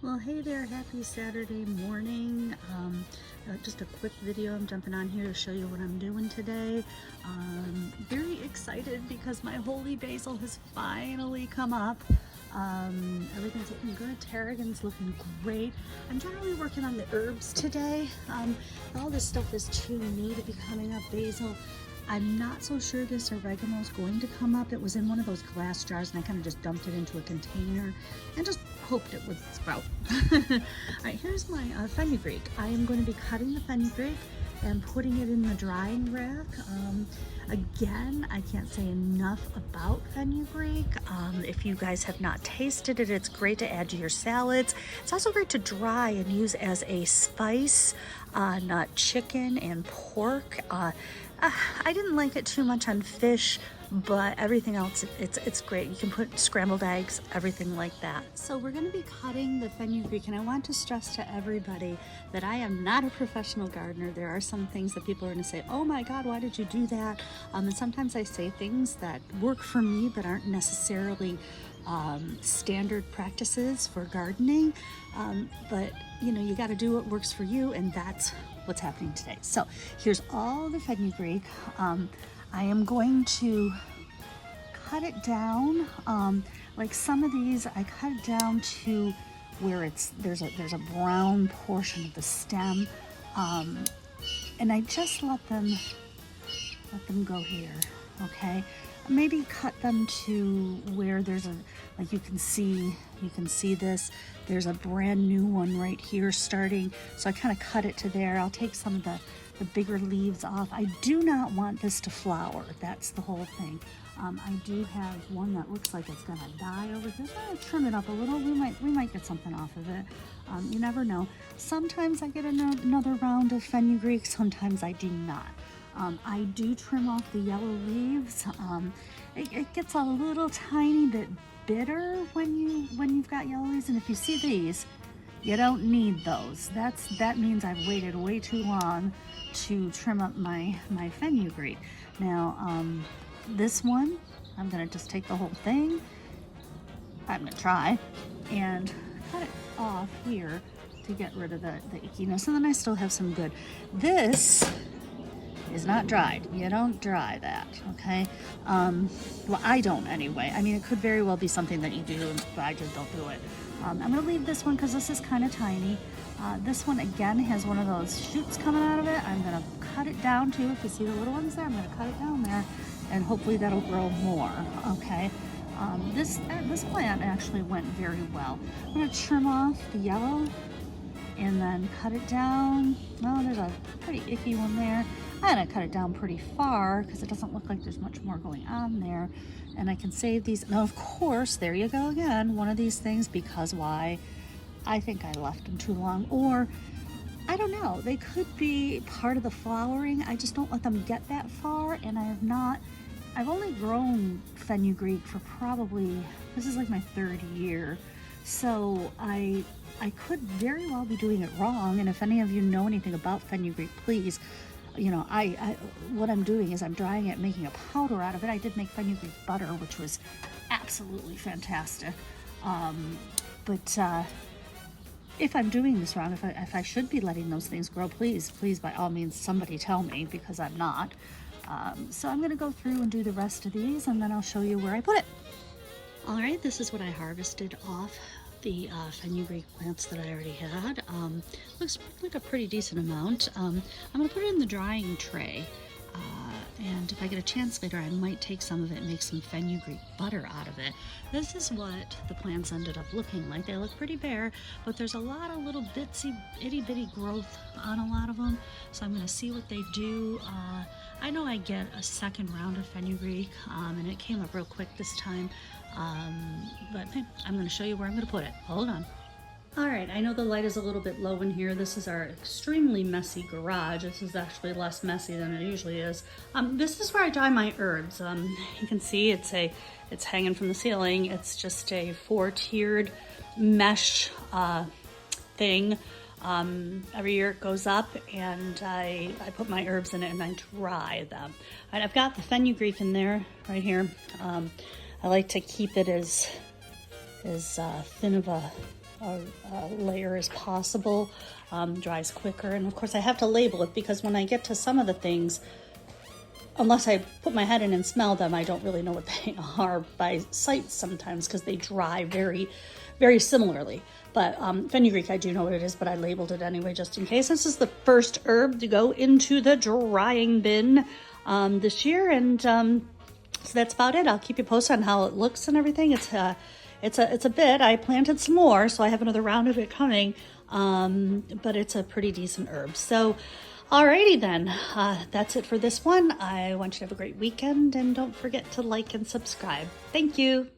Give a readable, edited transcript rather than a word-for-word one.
Well, hey there, happy Saturday morning. Just a quick video. I'm jumping on here to show you what I'm doing today. Very excited because my holy basil has finally come up. Everything's looking good. Tarragon's looking great. I'm generally working on the herbs today. All this stuff is too new to be coming up. Basil, I'm not so sure this oregano is going to come up. It was in one of those glass jars and I kind of just dumped it into a container and just hoped it would sprout. All right, here's my fenugreek. I am going to be cutting the fenugreek and putting it in the drying rack. Again, I can't say enough about fenugreek. If you guys have not tasted it, it's great to add to your salads. It's also great to dry and use as a spice on chicken and pork. I didn't like it too much on fish, but everything else, it's great. You can put scrambled eggs, everything like that. So we're going to be cutting the fenugreek, and I want to stress to everybody that I am not a professional gardener. There are some things that people are going to say, oh my God, why did you do that? And sometimes I say things that work for me but aren't necessarily standard practices for gardening. But you know, you got to do what works for you, and that's what's happening today. So here's all the fenugreek. I am going to cut it down. Like some of these, I cut it down to where there's a brown portion of the stem, and I just let them go here. Okay, maybe cut them to where there's like you can see this. There's a brand new one right here starting, so I kind of cut it to there. I'll take some of the bigger leaves off. I do not want this to flower. That's the whole thing. I do have one that looks like it's gonna die over here. I'm gonna trim it up a little. We might get something off of it. You never know. Sometimes I get another round of fenugreek. Sometimes I do not. I do trim off the yellow leaves. It gets a little tiny bit bitter when you've got yellow leaves, and if you see these, you don't need those. That means I've waited way too long to trim up my fenugreek. Now, this one, I'm gonna just take the whole thing. I'm gonna try and cut it off here to get rid of the ickiness, and then I still have some good. This is not dried. You don't dry that, okay? Well, I don't anyway. I mean, it could very well be something that you do, but I just don't do it. I'm gonna leave this one because this is kind of tiny. This one again has one of those shoots coming out of it. I'm gonna cut it down too. If you see the little ones there, I'm gonna cut it down there, and hopefully that'll grow more, okay? This plant actually went very well. I'm gonna trim off the yellow and then cut it down. Oh, there's a pretty icky one there. I'm gonna cut it down pretty far because it doesn't look like there's much more going on there. And I can save these. Now, of course, there you go again, one of these things, because why? I think I left them too long, or I don't know, they could be part of the flowering. I just don't let them get that far, and I've only grown fenugreek for probably, this is like my third year. So I could very well be doing it wrong, and if any of you know anything about fenugreek, please, you know, what I'm doing is I'm drying it, making a powder out of it. I did make fenugreek butter, which was absolutely fantastic. But if I'm doing this wrong, if I should be letting those things grow, please, by all means, somebody tell me, because I'm not. So I'm gonna go through and do the rest of these, and then I'll show you where I put it. All right, this is what I harvested off the fenugreek plants that I already had. Looks like a pretty decent amount. I'm gonna put it in the drying tray, and if I get a chance later, I might take some of it and make some fenugreek butter out of it. This is what the plants ended up looking like. They look pretty bare, but there's a lot of little bitsy, itty bitty growth on a lot of them, so I'm gonna see what they do. I know I get a second round of fenugreek, and it came up real quick this time. But hey, I'm going to show you where I'm going to put it. Hold on. All right, I know the light is a little bit low in here. This is our extremely messy garage. This is actually less messy than it usually is. This is where I dry my herbs. You can see it's hanging from the ceiling. It's just a 4-tiered mesh thing. Every year it goes up, and I put my herbs in it and I dry them. All right, I've got the fenugreek in there right here. I like to keep it as thin of a layer as possible. Dries quicker, and of course I have to label it because when I get to some of the things, unless I put my head in and smell them, I don't really know what they are by sight sometimes because they dry very, very similarly. But fenugreek, I do know what it is, but I labeled it anyway just in case. This is the first herb to go into the drying bin this year, and so that's about it. I'll keep you posted on how it looks and everything. It's a bit. I planted some more, so I have another round of it coming. But it's a pretty decent herb. So, alrighty then. That's it for this one. I want you to have a great weekend, and don't forget to like and subscribe. Thank you.